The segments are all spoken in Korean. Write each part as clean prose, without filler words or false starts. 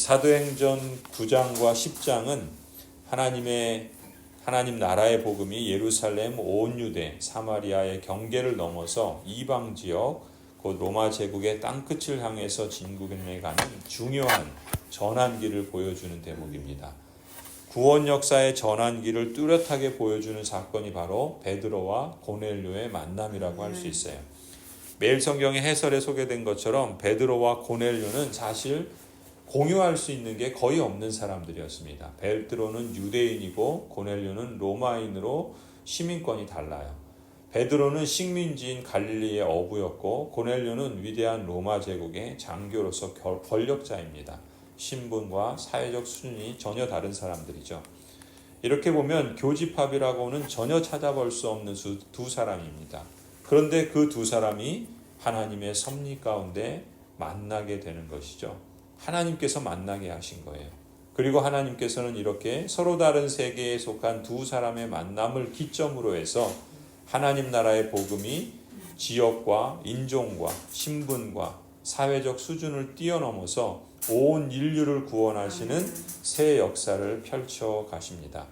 사도행전 9장과 10장은 하나님 나라의 복음이 예루살렘 온 유대 사마리아의 경계를 넘어서 이방 지역 곧 로마 제국의 땅끝을 향해서 진국에 가는 중요한 전환기를 보여주는 대목입니다. 구원 역사의 전환기를 뚜렷하게 보여주는 사건이 바로 베드로와 고넬료의 만남이라고 할 수 있어요. 매일 성경의 해설에 소개된 것처럼 베드로와 고넬료는 사실 공유할 수 있는 게 거의 없는 사람들이었습니다. 베드로는 유대인이고 고넬료는 로마인으로 시민권이 달라요. 베드로는 식민지인 갈릴리의 어부였고 고넬료는 위대한 로마 제국의 장교로서 권력자입니다. 신분과 사회적 수준이 전혀 다른 사람들이죠. 이렇게 보면 교집합이라고는 전혀 찾아볼 수 없는 두 사람입니다. 그런데 그 두 사람이 하나님의 섭리 가운데 만나게 되는 것이죠. 하나님께서 만나게 하신 거예요. 그리고 하나님께서는 이렇게 서로 다른 세계에 속한 두 사람의 만남을 기점으로 해서 하나님 나라의 복음이 지역과 인종과 신분과 사회적 수준을 뛰어넘어서 온 인류를 구원하시는 새 역사를 펼쳐 가십니다.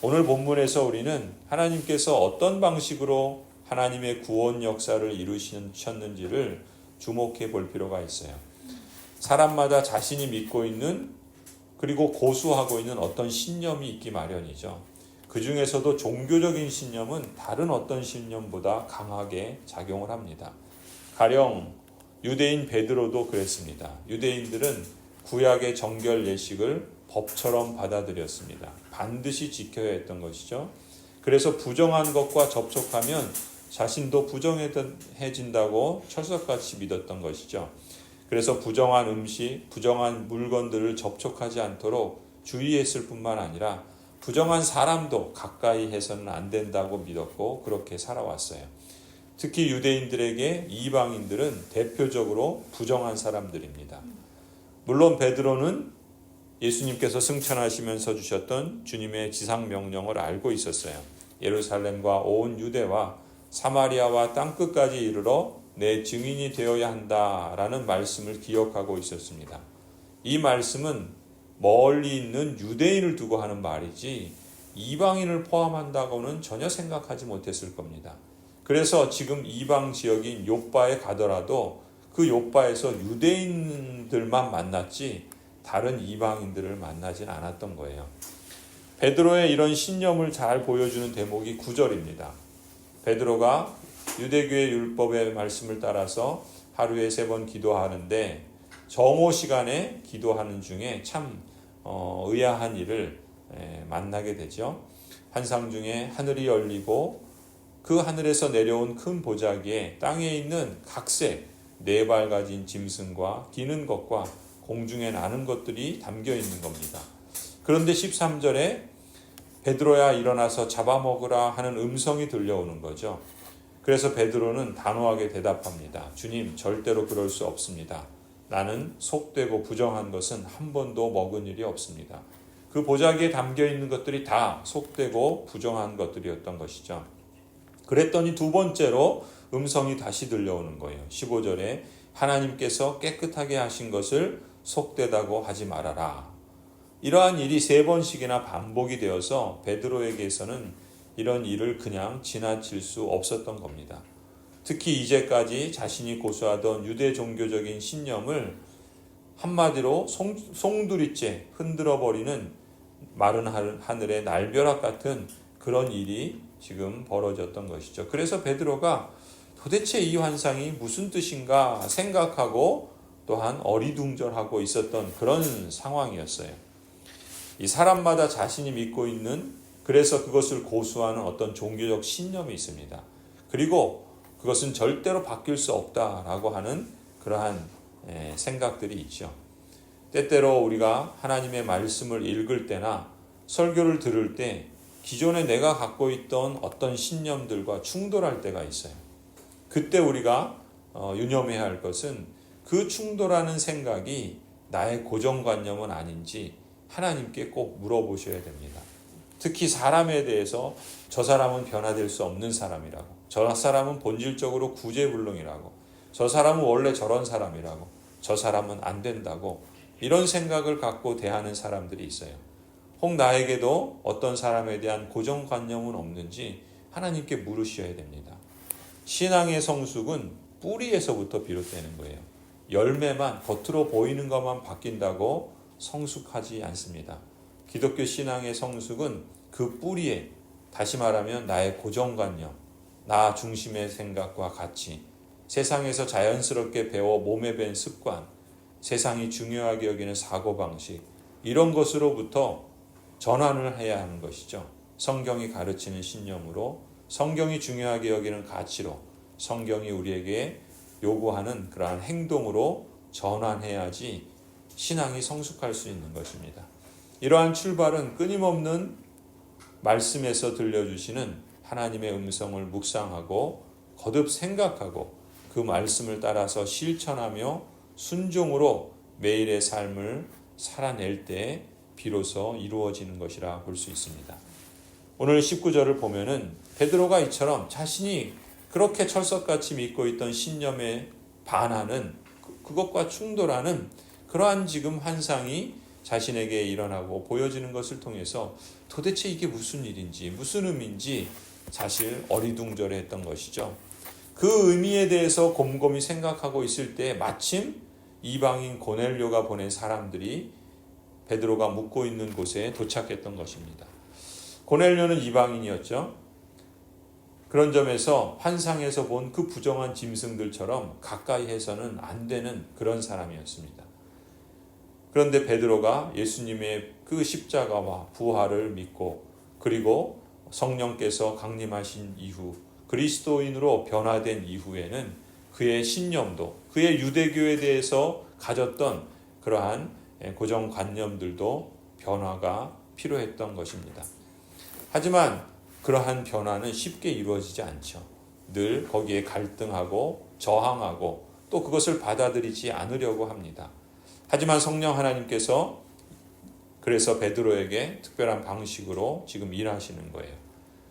오늘 본문에서 우리는 하나님께서 어떤 방식으로 하나님의 구원 역사를 이루셨는지를 주목해 볼 필요가 있어요. 사람마다 자신이 믿고 있는 그리고 고수하고 있는 어떤 신념이 있기 마련이죠. 그 중에서도 종교적인 신념은 다른 어떤 신념보다 강하게 작용을 합니다. 가령 유대인 베드로도 그랬습니다. 유대인들은 구약의 정결 예식을 법처럼 받아들였습니다. 반드시 지켜야 했던 것이죠. 그래서 부정한 것과 접촉하면 자신도 부정해진다고 철석같이 믿었던 것이죠. 그래서 부정한 음식, 부정한 물건들을 접촉하지 않도록 주의했을 뿐만 아니라 부정한 사람도 가까이 해서는 안 된다고 믿었고 그렇게 살아왔어요. 특히 유대인들에게 이방인들은 대표적으로 부정한 사람들입니다. 물론 베드로는 예수님께서 승천하시면서 주셨던 주님의 지상명령을 알고 있었어요. 예루살렘과 온 유대와 사마리아와 땅끝까지 이르러 내 증인이 되어야 한다라는 말씀을 기억하고 있었습니다. 이 말씀은 멀리 있는 유대인을 두고 하는 말이지 이방인을 포함한다고는 전혀 생각하지 못했을 겁니다. 그래서 지금 이방 지역인 욥바에 가더라도 그 욥바에서 유대인들만 만났지 다른 이방인들을 만나진 않았던 거예요. 베드로의 이런 신념을 잘 보여주는 대목이 9절입니다. 베드로가 유대교의 율법의 말씀을 따라서 하루에 3번 기도하는데 정오 시간에 기도하는 중에 참 의아한 일을 만나게 되죠. 환상 중에 하늘이 열리고 그 하늘에서 내려온 큰 보자기에 땅에 있는 각색 4발 가진 짐승과 기는 것과 공중에 나는 것들이 담겨 있는 겁니다. 그런데 13절에 베드로야 일어나서 잡아먹으라 하는 음성이 들려오는 거죠. 그래서 베드로는 단호하게 대답합니다. 주님, 절대로 그럴 수 없습니다. 나는 속되고 부정한 것은 한 번도 먹은 일이 없습니다. 그 보자기에 담겨 있는 것들이 다 속되고 부정한 것들이었던 것이죠. 그랬더니 두 번째로 음성이 다시 들려오는 거예요. 15절에 하나님께서 깨끗하게 하신 것을 속되다고 하지 말아라. 이러한 일이 3번씩이나 반복이 되어서 베드로에게서는 이런 일을 그냥 지나칠 수 없었던 겁니다. 특히 이제까지 자신이 고수하던 유대 종교적인 신념을 한마디로 송두리째 흔들어버리는 마른 하늘의 날벼락 같은 그런 일이 지금 벌어졌던 것이죠. 그래서 베드로가 도대체 이 환상이 무슨 뜻인가 생각하고 또한 어리둥절하고 있었던 그런 상황이었어요. 이 사람마다 자신이 믿고 있는 그래서 그것을 고수하는 어떤 종교적 신념이 있습니다. 그리고 그것은 절대로 바뀔 수 없다라고 하는 그러한 생각들이 있죠. 때때로 우리가 하나님의 말씀을 읽을 때나 설교를 들을 때 기존에 내가 갖고 있던 어떤 신념들과 충돌할 때가 있어요. 그때 우리가 유념해야 할 것은 그 충돌하는 생각이 나의 고정관념은 아닌지 하나님께 꼭 물어보셔야 됩니다. 특히 사람에 대해서 저 사람은 변화될 수 없는 사람이라고, 저 사람은 본질적으로 구제불능이라고, 저 사람은 원래 저런 사람이라고, 저 사람은 안 된다고 이런 생각을 갖고 대하는 사람들이 있어요. 혹 나에게도 어떤 사람에 대한 고정관념은 없는지 하나님께 물으셔야 됩니다. 신앙의 성숙은 뿌리에서부터 비롯되는 거예요. 열매만, 겉으로 보이는 것만 바뀐다고 성숙하지 않습니다. 기독교 신앙의 성숙은 그 뿌리에, 다시 말하면 나의 고정관념, 나 중심의 생각과 가치, 세상에서 자연스럽게 배워 몸에 밴 습관, 세상이 중요하게 여기는 사고방식, 이런 것으로부터 전환을 해야 하는 것이죠. 성경이 가르치는 신념으로, 성경이 중요하게 여기는 가치로, 성경이 우리에게 요구하는 그러한 행동으로 전환해야지 신앙이 성숙할 수 있는 것입니다. 이러한 출발은 끊임없는 말씀에서 들려주시는 하나님의 음성을 묵상하고 거듭 생각하고 그 말씀을 따라서 실천하며 순종으로 매일의 삶을 살아낼 때 비로소 이루어지는 것이라 볼 수 있습니다. 오늘 19절을 보면은 베드로가 이처럼 자신이 그렇게 철석같이 믿고 있던 신념에 반하는, 그것과 충돌하는 그러한 지금 환상이 자신에게 일어나고 보여지는 것을 통해서 도대체 이게 무슨 일인지, 무슨 의미인지 사실 어리둥절했던 것이죠. 그 의미에 대해서 곰곰이 생각하고 있을 때 마침 이방인 고넬료가 보낸 사람들이 베드로가 묵고 있는 곳에 도착했던 것입니다. 고넬료는 이방인이었죠. 그런 점에서 환상에서 본 그 부정한 짐승들처럼 가까이 해서는 안 되는 그런 사람이었습니다. 그런데 베드로가 예수님의 그 십자가와 부활을 믿고 그리고 성령께서 강림하신 이후 그리스도인으로 변화된 이후에는 그의 신념도, 그의 유대교에 대해서 가졌던 그러한 고정관념들도 변화가 필요했던 것입니다. 하지만 그러한 변화는 쉽게 이루어지지 않죠. 늘 거기에 갈등하고 저항하고 또 그것을 받아들이지 않으려고 합니다. 하지만 성령 하나님께서 그래서 베드로에게 특별한 방식으로 지금 일하시는 거예요.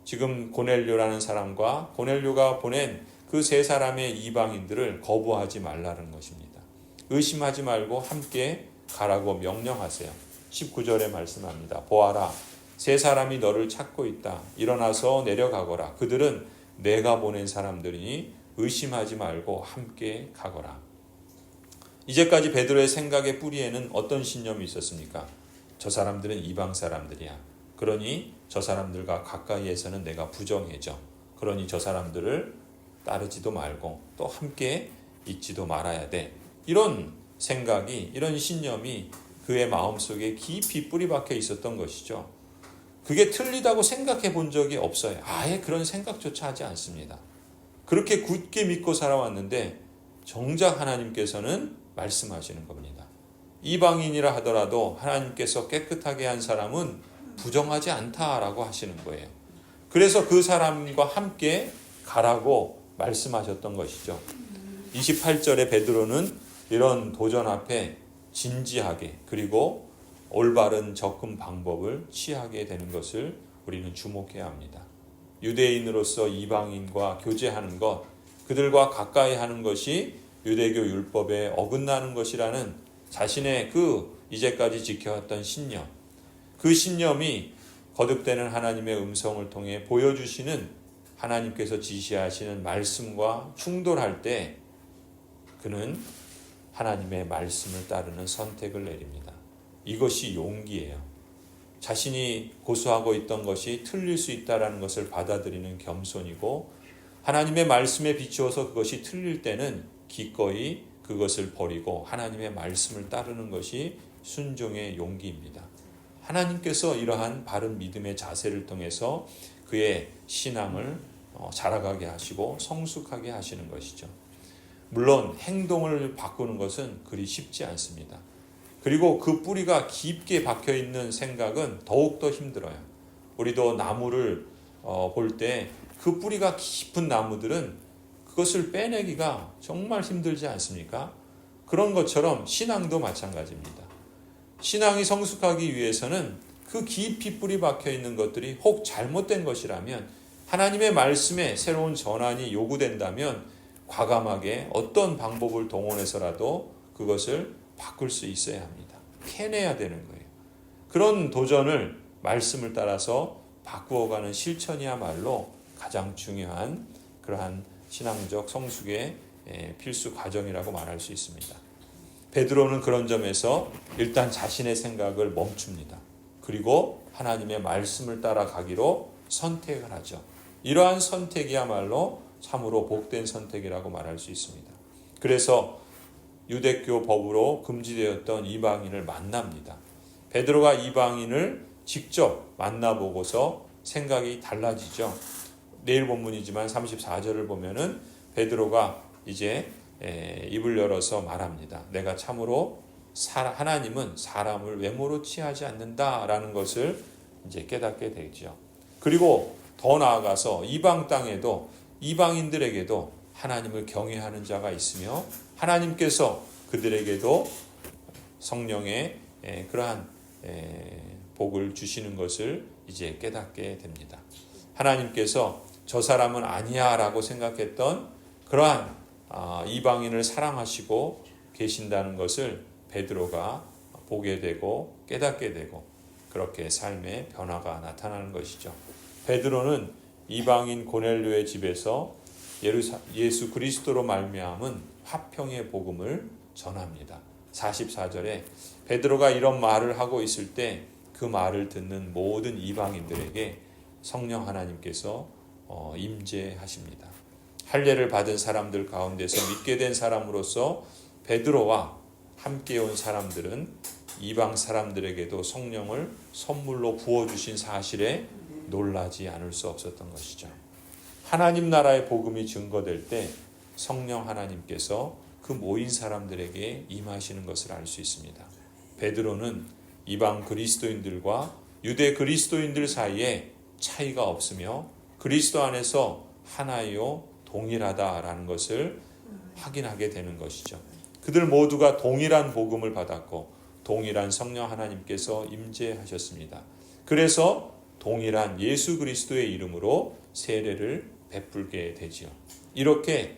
지금 고넬료라는 사람과 고넬료가 보낸 그 세 사람의 이방인들을 거부하지 말라는 것입니다. 의심하지 말고 함께 가라고 명령하세요. 19절에 말씀합니다. 보아라, 세 사람이 너를 찾고 있다. 일어나서 내려가거라. 그들은 내가 보낸 사람들이니 의심하지 말고 함께 가거라. 이제까지 베드로의 생각의 뿌리에는 어떤 신념이 있었습니까? 저 사람들은 이방 사람들이야. 그러니 저 사람들과 가까이에서는 내가 부정해져. 그러니 저 사람들을 따르지도 말고 또 함께 있지도 말아야 돼. 이런 생각이, 이런 신념이 그의 마음속에 깊이 뿌리박혀 있었던 것이죠. 그게 틀리다고 생각해 본 적이 없어요. 아예 그런 생각조차 하지 않습니다. 그렇게 굳게 믿고 살아왔는데 정작 하나님께서는 말씀하시는 겁니다. 이방인이라 하더라도 하나님께서 깨끗하게 한 사람은 부정하지 않다라고 하시는 거예요. 그래서 그 사람과 함께 가라고 말씀하셨던 것이죠. 28절에 베드로는 이런 도전 앞에 진지하게 그리고 올바른 접근 방법을 취하게 되는 것을 우리는 주목해야 합니다. 유대인으로서 이방인과 교제하는 것, 그들과 가까이 하는 것이 유대교 율법에 어긋나는 것이라는 자신의 그 이제까지 지켜왔던 신념, 그 신념이 거듭되는 하나님의 음성을 통해 보여주시는 하나님께서 지시하시는 말씀과 충돌할 때 그는 하나님의 말씀을 따르는 선택을 내립니다. 이것이 용기예요. 자신이 고수하고 있던 것이 틀릴 수 있다는 것을 받아들이는 겸손이고 하나님의 말씀에 비추어서 그것이 틀릴 때는 기꺼이 그것을 버리고 하나님의 말씀을 따르는 것이 순종의 용기입니다. 하나님께서 이러한 바른 믿음의 자세를 통해서 그의 신앙을 자라가게 하시고 성숙하게 하시는 것이죠. 물론 행동을 바꾸는 것은 그리 쉽지 않습니다. 그리고 그 뿌리가 깊게 박혀있는 생각은 더욱더 힘들어요. 우리도 나무를 볼 때 그 뿌리가 깊은 나무들은 그것을 빼내기가 정말 힘들지 않습니까? 그런 것처럼 신앙도 마찬가지입니다. 신앙이 성숙하기 위해서는 그 깊이 뿌리 박혀있는 것들이 혹 잘못된 것이라면 하나님의 말씀에 새로운 전환이 요구된다면 과감하게 어떤 방법을 동원해서라도 그것을 바꿀 수 있어야 합니다. 캐내야 되는 거예요. 그런 도전을 말씀을 따라서 바꾸어가는 실천이야말로 가장 중요한 그러한 신앙적 성숙의 필수 과정이라고 말할 수 있습니다. 베드로는 그런 점에서 일단 자신의 생각을 멈춥니다. 그리고 하나님의 말씀을 따라가기로 선택을 하죠. 이러한 선택이야말로 참으로 복된 선택이라고 말할 수 있습니다. 그래서 유대교 법으로 금지되었던 이방인을 만납니다. 베드로가 이방인을 직접 만나보고서 생각이 달라지죠. 내일 본문이지만 34절을 보면은 베드로가 이제 입을 열어서 말합니다. 내가 참으로 하나님은 사람을 외모로 취하지 않는다라는 것을 이제 깨닫게 되죠. 그리고 더 나아가서 이방 땅에도 이방인들에게도 하나님을 경외하는 자가 있으며 하나님께서 그들에게도 성령의 그러한 복을 주시는 것을 이제 깨닫게 됩니다. 하나님께서 저 사람은 아니야 라고 생각했던 그러한 이방인을 사랑하시고 계신다는 것을 베드로가 보게 되고 깨닫게 되고 그렇게 삶의 변화가 나타나는 것이죠. 베드로는 이방인 고넬료의 집에서 예수 그리스도로 말미암은 화평의 복음을 전합니다. 44절에 베드로가 이런 말을 하고 있을 때 그 말을 듣는 모든 이방인들에게 성령 하나님께서 임재하십니다. 할례를 받은 사람들 가운데서 믿게 된 사람으로서 베드로와 함께 온 사람들은 이방 사람들에게도 성령을 선물로 부어주신 사실에 놀라지 않을 수 없었던 것이죠. 하나님 나라의 복음이 증거될 때 성령 하나님께서 그 모인 사람들에게 임하시는 것을 알 수 있습니다. 베드로는 이방 그리스도인들과 유대 그리스도인들 사이에 차이가 없으며 그리스도 안에서 하나요 동일하다라는 것을 확인하게 되는 것이죠. 그들 모두가 동일한 복음을 받았고 동일한 성령 하나님께서 임재하셨습니다. 그래서 동일한 예수 그리스도의 이름으로 세례를 베풀게 되지요. 이렇게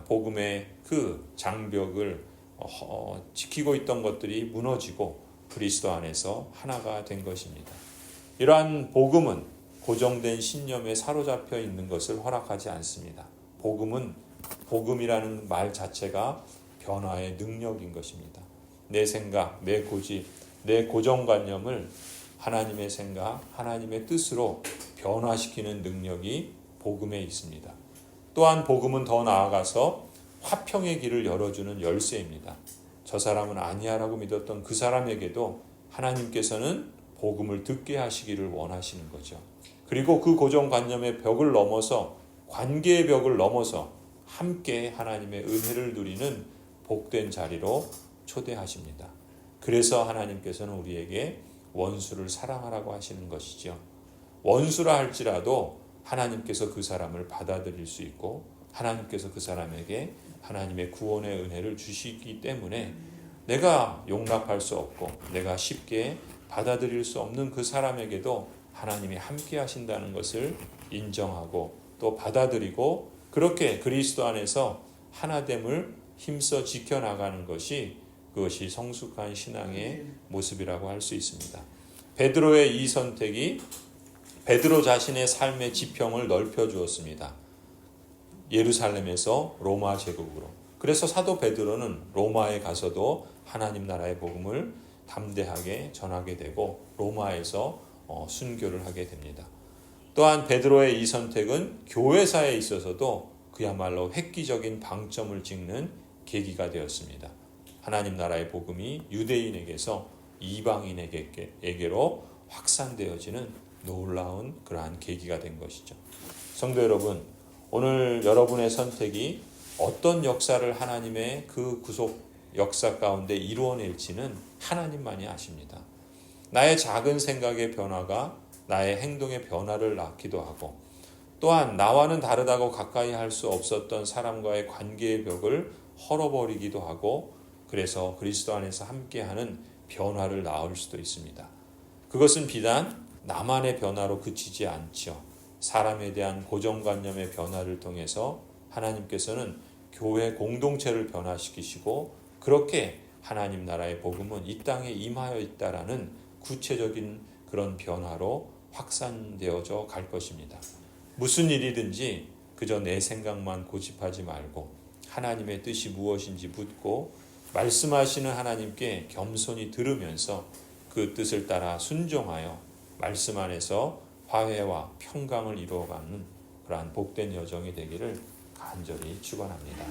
복음의 그 장벽을 지키고 있던 것들이 무너지고 그리스도 안에서 하나가 된 것입니다. 이러한 복음은 고정된 신념에 사로잡혀 있는 것을 허락하지 않습니다. 복음이라는 말 자체가 변화의 능력인 것입니다. 내 생각, 내 고집, 내 고정관념을 하나님의 생각, 하나님의 뜻으로 변화시키는 능력이 복음에 있습니다. 또한 복음은 더 나아가서 화평의 길을 열어주는 열쇠입니다. 저 사람은 아니야라고 믿었던 그 사람에게도 하나님께서는 복음을 듣게 하시기를 원하시는 거죠. 그리고 그 고정관념의 벽을 넘어서 관계의 벽을 넘어서 함께 하나님의 은혜를 누리는 복된 자리로 초대하십니다. 그래서 하나님께서는 우리에게 원수를 사랑하라고 하시는 것이죠. 원수라 할지라도 하나님께서 그 사람을 받아들일 수 있고 하나님께서 그 사람에게 하나님의 구원의 은혜를 주시기 때문에 내가 용납할 수 없고 내가 쉽게 받아들일 수 없는 그 사람에게도 하나님이 함께 하신다는 것을 인정하고 또 받아들이고 그렇게 그리스도 안에서 하나됨을 힘써 지켜나가는 것이 그것이 성숙한 신앙의 모습이라고 할 수 있습니다. 베드로의 이 선택이 베드로 자신의 삶의 지평을 넓혀 주었습니다. 예루살렘에서 로마 제국으로. 그래서 사도 베드로는 로마에 가서도 하나님 나라의 복음을 담대하게 전하게 되고 로마에서 순교를 하게 됩니다. 또한 베드로의 이 선택은 교회사에 있어서도 그야말로 획기적인 방점을 찍는 계기가 되었습니다. 하나님 나라의 복음이 유대인에게서 이방인에게로 확산되어지는 놀라운 그러한 계기가 된 것이죠. 성도 여러분, 오늘 여러분의 선택이 어떤 역사를 하나님의 그 구속 역사 가운데 이루어낼지는 하나님만이 아십니다. 나의 작은 생각의 변화가 나의 행동의 변화를 낳기도 하고 또한 나와는 다르다고 가까이 할 수 없었던 사람과의 관계의 벽을 헐어버리기도 하고 그래서 그리스도 안에서 함께하는 변화를 낳을 수도 있습니다. 그것은 비단 나만의 변화로 그치지 않죠. 사람에 대한 고정관념의 변화를 통해서 하나님께서는 교회 공동체를 변화시키시고 그렇게 하나님 나라의 복음은 이 땅에 임하여 있다라는 구체적인 그런 변화로 확산되어져 갈 것입니다. 무슨 일이든지 그저 내 생각만 고집하지 말고 하나님의 뜻이 무엇인지 묻고 말씀하시는 하나님께 겸손히 들으면서 그 뜻을 따라 순종하여 말씀 안에서 화해와 평강을 이루어가는 그러한 복된 여정이 되기를 간절히 축원합니다.